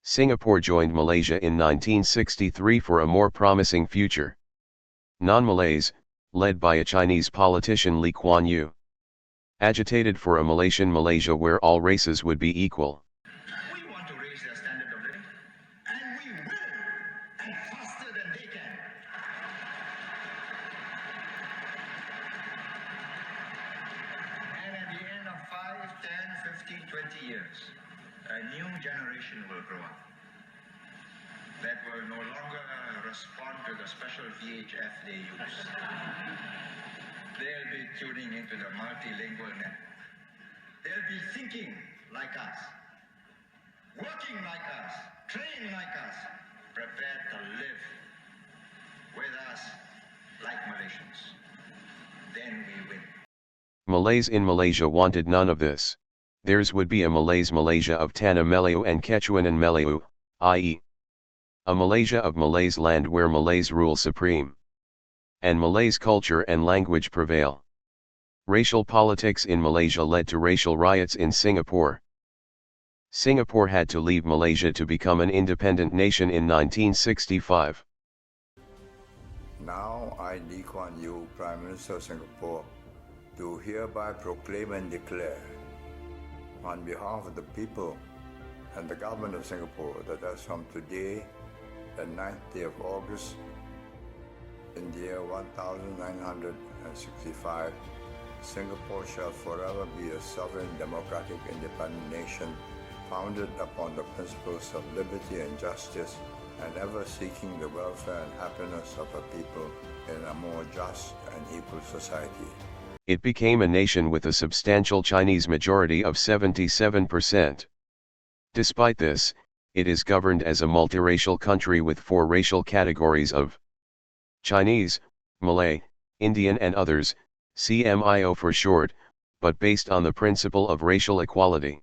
Singapore joined Malaysia in 1963 for a more promising future. Non-Malays, led by a Chinese politician Lee Kuan Yew, agitated for a Malaysian Malaysia where all races would be equal. We want to raise their standard of living, and we will, and faster than they can. And at the end of 5, 10, 15, 20 years, a new generation will grow up that will no longer respond to the special VHF they use. They'll be tuning into the multilingual net. They'll be thinking like us, working like us, trained like us, prepared to live with us like Malaysians. Then we win. Malays in Malaysia wanted none of this. Theirs would be a Malays Malaysia of Tanah Melayu and Quechuanan Melayu, i.e., a Malaysia of Malays land where Malays rule supreme, and Malays culture and language prevail. Racial politics in Malaysia led to racial riots in Singapore. Singapore had to leave Malaysia to become an independent nation in 1965. Now I, Lee Kuan Yew, Prime Minister of Singapore, do hereby proclaim and declare, on behalf of the people and the government of Singapore, that as from today, the 9th day of August, in the year 1965, Singapore shall forever be a sovereign, democratic, independent nation, founded upon the principles of liberty and justice, and ever seeking the welfare and happiness of her people in a more just and equal society. It became a nation with a substantial Chinese majority of 77%. Despite this, it is governed as a multiracial country with 4 racial categories of Chinese, Malay, Indian and others, CMIO for short, but based on the principle of racial equality.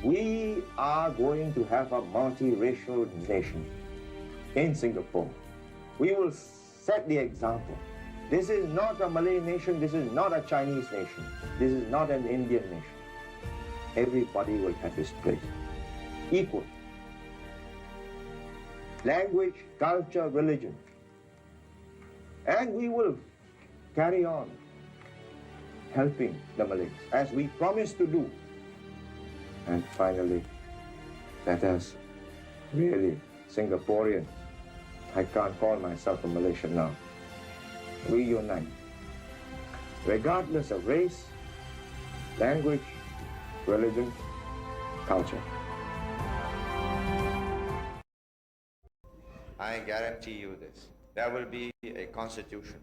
We are going to have a multiracial nation in Singapore. We will set the example. This is not a Malay nation, this is not a Chinese nation, this is not an Indian nation. Everybody will have his place, equal. Language, culture, religion. And we will carry on helping the Malays, as we promised to do. And finally, let us really, Singaporean, I can't call myself a Malaysian now, reunite, regardless of race, language, religion, culture. I guarantee you this. There will be a constitution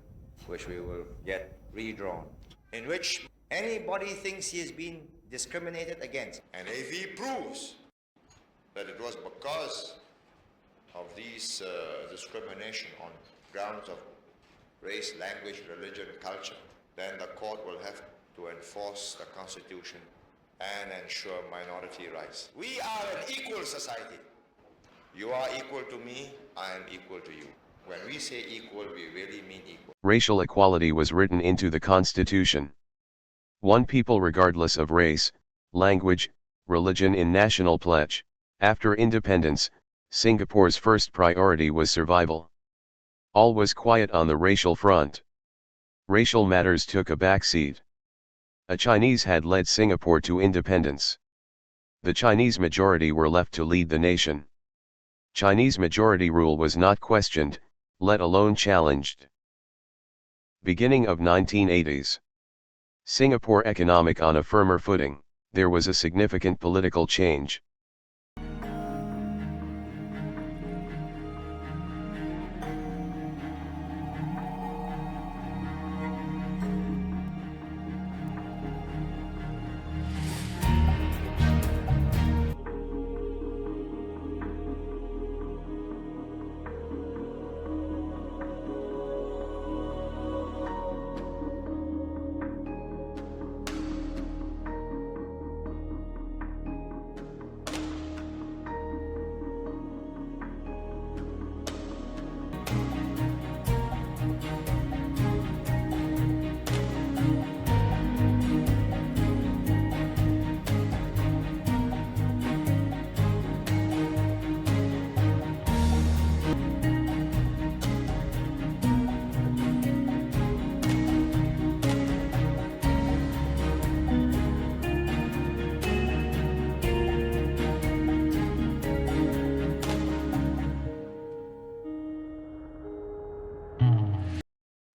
which we will get redrawn, in which anybody thinks he has been discriminated against, and if he proves that it was because of these discrimination on grounds of race, language, religion, culture, then the court will have to enforce the Constitution and ensure minority rights. We are an equal society. You are equal to me, I am equal to you. When we say equal, we really mean equal. Racial equality was written into the Constitution. One people regardless of race, language, religion in National Pledge. After independence, Singapore's first priority was survival. All was quiet on the racial front. Racial matters took a backseat. A Chinese had led Singapore to independence. The Chinese majority were left to lead the nation. Chinese majority rule was not questioned, let alone challenged. Beginning of 1980s. Singapore economic on a firmer footing, there was a significant political change.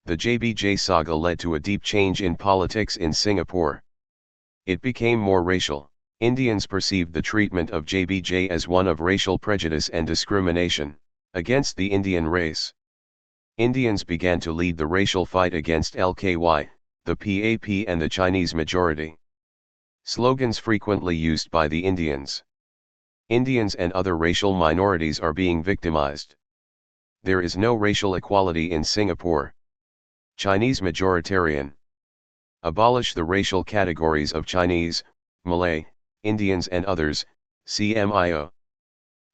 The JBJ saga led to a deep change in politics in Singapore. It became more racial. Indians perceived the treatment of JBJ as one of racial prejudice and discrimination against the Indian race. Indians began to lead the racial fight against LKY, the PAP and the Chinese majority. Slogans frequently used by the Indians. Indians and other racial minorities are being victimized. There is no racial equality in Singapore. Chinese majoritarian. Abolish the racial categories of Chinese, Malay, Indians and others, CMIO.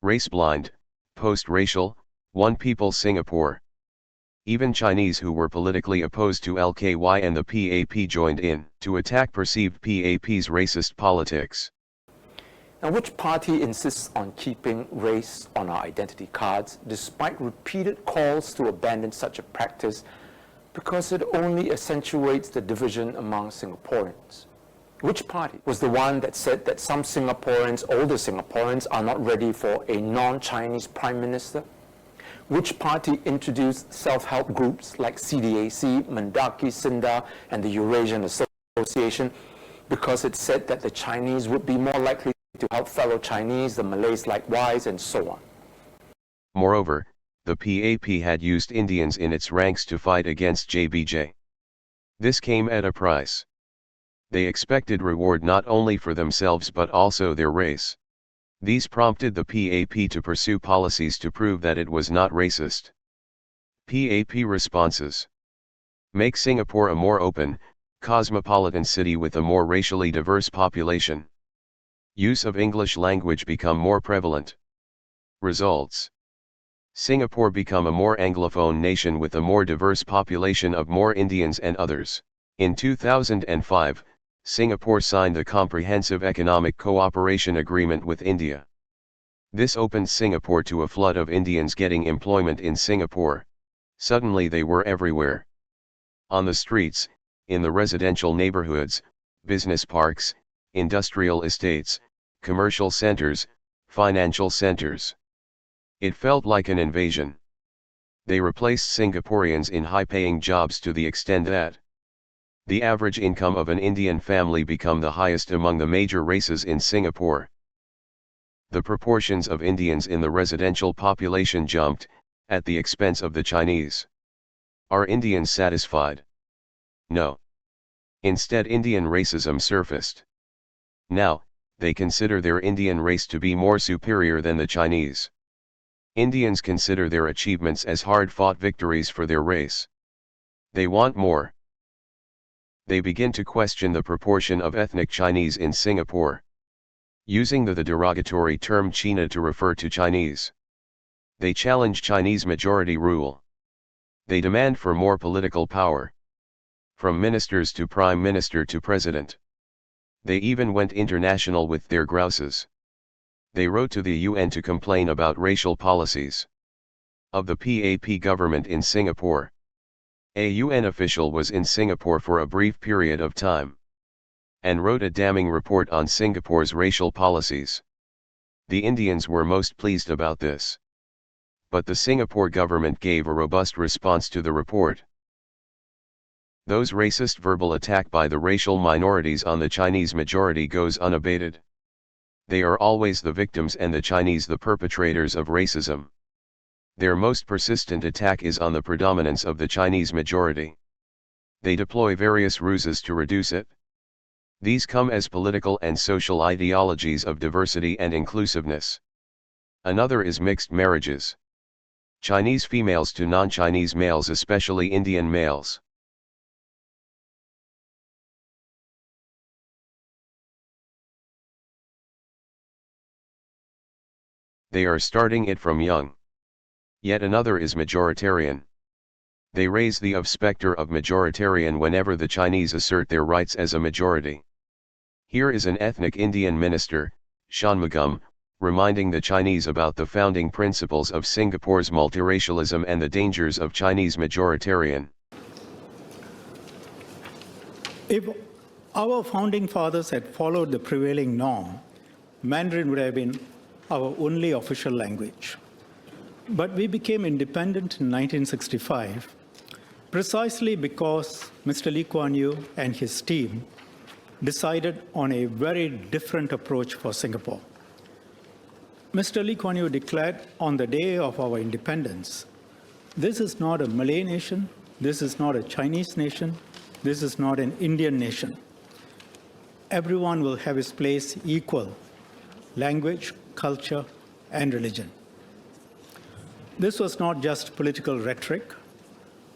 Race blind, post-racial, one people Singapore. Even Chinese who were politically opposed to LKY and the PAP joined in to attack perceived PAP's racist politics. Now, which party insists on keeping race on our identity cards despite repeated calls to abandon such a practice because it only accentuates the division among Singaporeans? Which party was the one that said that some Singaporeans, older Singaporeans, are not ready for a non-Chinese prime minister? Which party introduced self-help groups like CDAC, Mendaki Sinda, and the Eurasian Association because it said that the Chinese would be more likely to help fellow Chinese, the Malays likewise, and so on? Moreover, the PAP had used Indians in its ranks to fight against JBJ. This came at a price. They expected reward not only for themselves but also their race. These prompted the PAP to pursue policies to prove that it was not racist. PAP responses. Make Singapore a more open, cosmopolitan city with a more racially diverse population. Use of English language become more prevalent. Results. Singapore become a more Anglophone nation with a more diverse population of more Indians and others. In 2005, Singapore signed the Comprehensive Economic Cooperation Agreement with India. This opened Singapore to a flood of Indians getting employment in Singapore. Suddenly they were everywhere. On the streets, in the residential neighborhoods, business parks, industrial estates, commercial centers, financial centers. It felt like an invasion. They replaced Singaporeans in high-paying jobs to the extent that the average income of an Indian family became the highest among the major races in Singapore. The proportions of Indians in the residential population jumped, at the expense of the Chinese. Are Indians satisfied? No. Instead, Indian racism surfaced. Now, they consider their Indian race to be more superior than the Chinese. Indians consider their achievements as hard-fought victories for their race. They want more. They begin to question the proportion of ethnic Chinese in Singapore, using the derogatory term China to refer to Chinese. They challenge Chinese majority rule. They demand for more political power, from ministers to prime minister to president. They even went international with their grouses. They wrote to the UN to complain about racial policies of the PAP government in Singapore. A UN official was in Singapore for a brief period of time and wrote a damning report on Singapore's racial policies. The Indians were most pleased about this. But the Singapore government gave a robust response to the report. Those racist verbal attack by the racial minorities on the Chinese majority goes unabated. They are always the victims and the Chinese the perpetrators of racism. Their most persistent attack is on the predominance of the Chinese majority. They deploy various ruses to reduce it. These come as political and social ideologies of diversity and inclusiveness. Another is mixed marriages. Chinese females to non-Chinese males, especially Indian males. They are starting it from young. Yet another is majoritarian. They raise the specter of majoritarian whenever the Chinese assert their rights as a majority. Here is an ethnic Indian minister, Shanmugam, reminding the Chinese about the founding principles of Singapore's multiracialism and the dangers of Chinese majoritarian. If our founding fathers had followed the prevailing norm, Mandarin would have been our only official language. But we became independent in 1965, precisely because Mr. Lee Kuan Yew and his team decided on a very different approach for Singapore. Mr. Lee Kuan Yew declared on the day of our independence, this is not a Malay nation, this is not a Chinese nation, this is not an Indian nation. Everyone will have his place equal, language, culture, and religion. This was not just political rhetoric.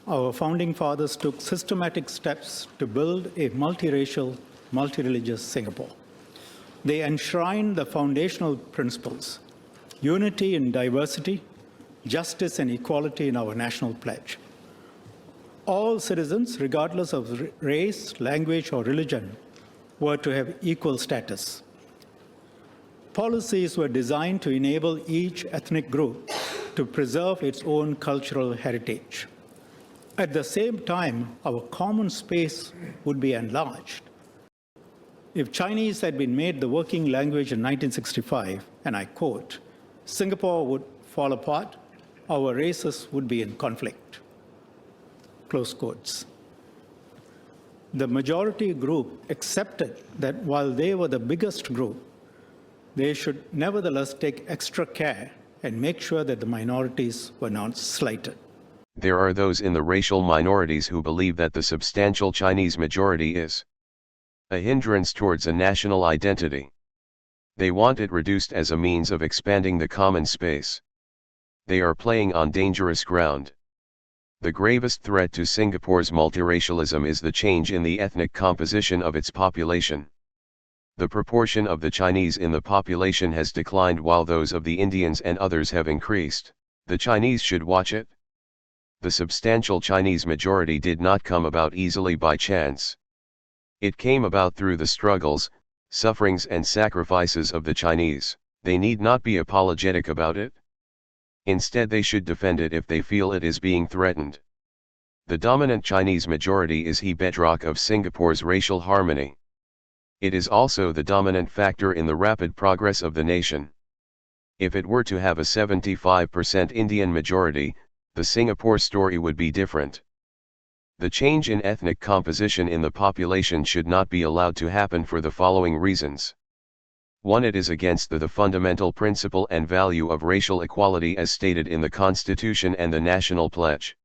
Our founding fathers took systematic steps to build a multiracial, multireligious Singapore. They enshrined the foundational principles, unity in diversity, justice and equality in our national pledge. All citizens, regardless of race, language, or religion, were to have equal status. Policies were designed to enable each ethnic group to preserve its own cultural heritage. At the same time, our common space would be enlarged. If Chinese had been made the working language in 1965, and I quote, Singapore would fall apart, our races would be in conflict. Close quotes. The majority group accepted that while they were the biggest group, they should nevertheless take extra care and make sure that the minorities were not slighted. There are those in the racial minorities who believe that the substantial Chinese majority is a hindrance towards a national identity. They want it reduced as a means of expanding the common space. They are playing on dangerous ground. The gravest threat to Singapore's multiracialism is the change in the ethnic composition of its population. The proportion of the Chinese in the population has declined while those of the Indians and others have increased. The Chinese should watch it. The substantial Chinese majority did not come about easily by chance. It came about through the struggles, sufferings and sacrifices of the Chinese. They need not be apologetic about it. Instead, they should defend it if they feel it is being threatened. The dominant Chinese majority is the bedrock of Singapore's racial harmony. It is also the dominant factor in the rapid progress of the nation. If it were to have a 75% Indian majority, the Singapore story would be different. The change in ethnic composition in the population should not be allowed to happen for the following reasons. 1. It is against the fundamental principle and value of racial equality as stated in the Constitution and the National Pledge.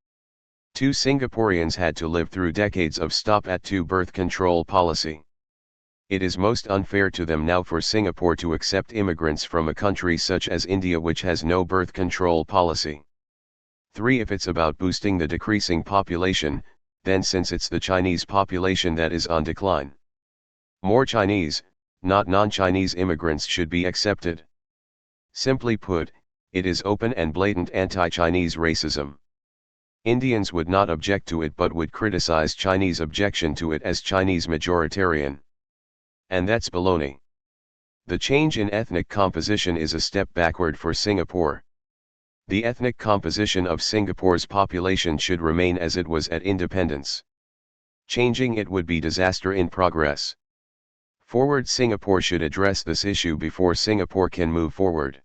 2. Singaporeans had to live through decades of stop-at-two birth control policy. It is most unfair to them now for Singapore to accept immigrants from a country such as India which has no birth control policy. 3. If it's about boosting the decreasing population, then since it's the Chinese population that is on decline, more Chinese, not non-Chinese immigrants should be accepted. Simply put, it is open and blatant anti-Chinese racism. Indians would not object to it but would criticize Chinese objection to it as Chinese majoritarian. And that's baloney. The change in ethnic composition is a step backward for Singapore. The ethnic composition of Singapore's population should remain as it was at independence. Changing it would be disaster in progress. Forward Singapore should address this issue before Singapore can move forward.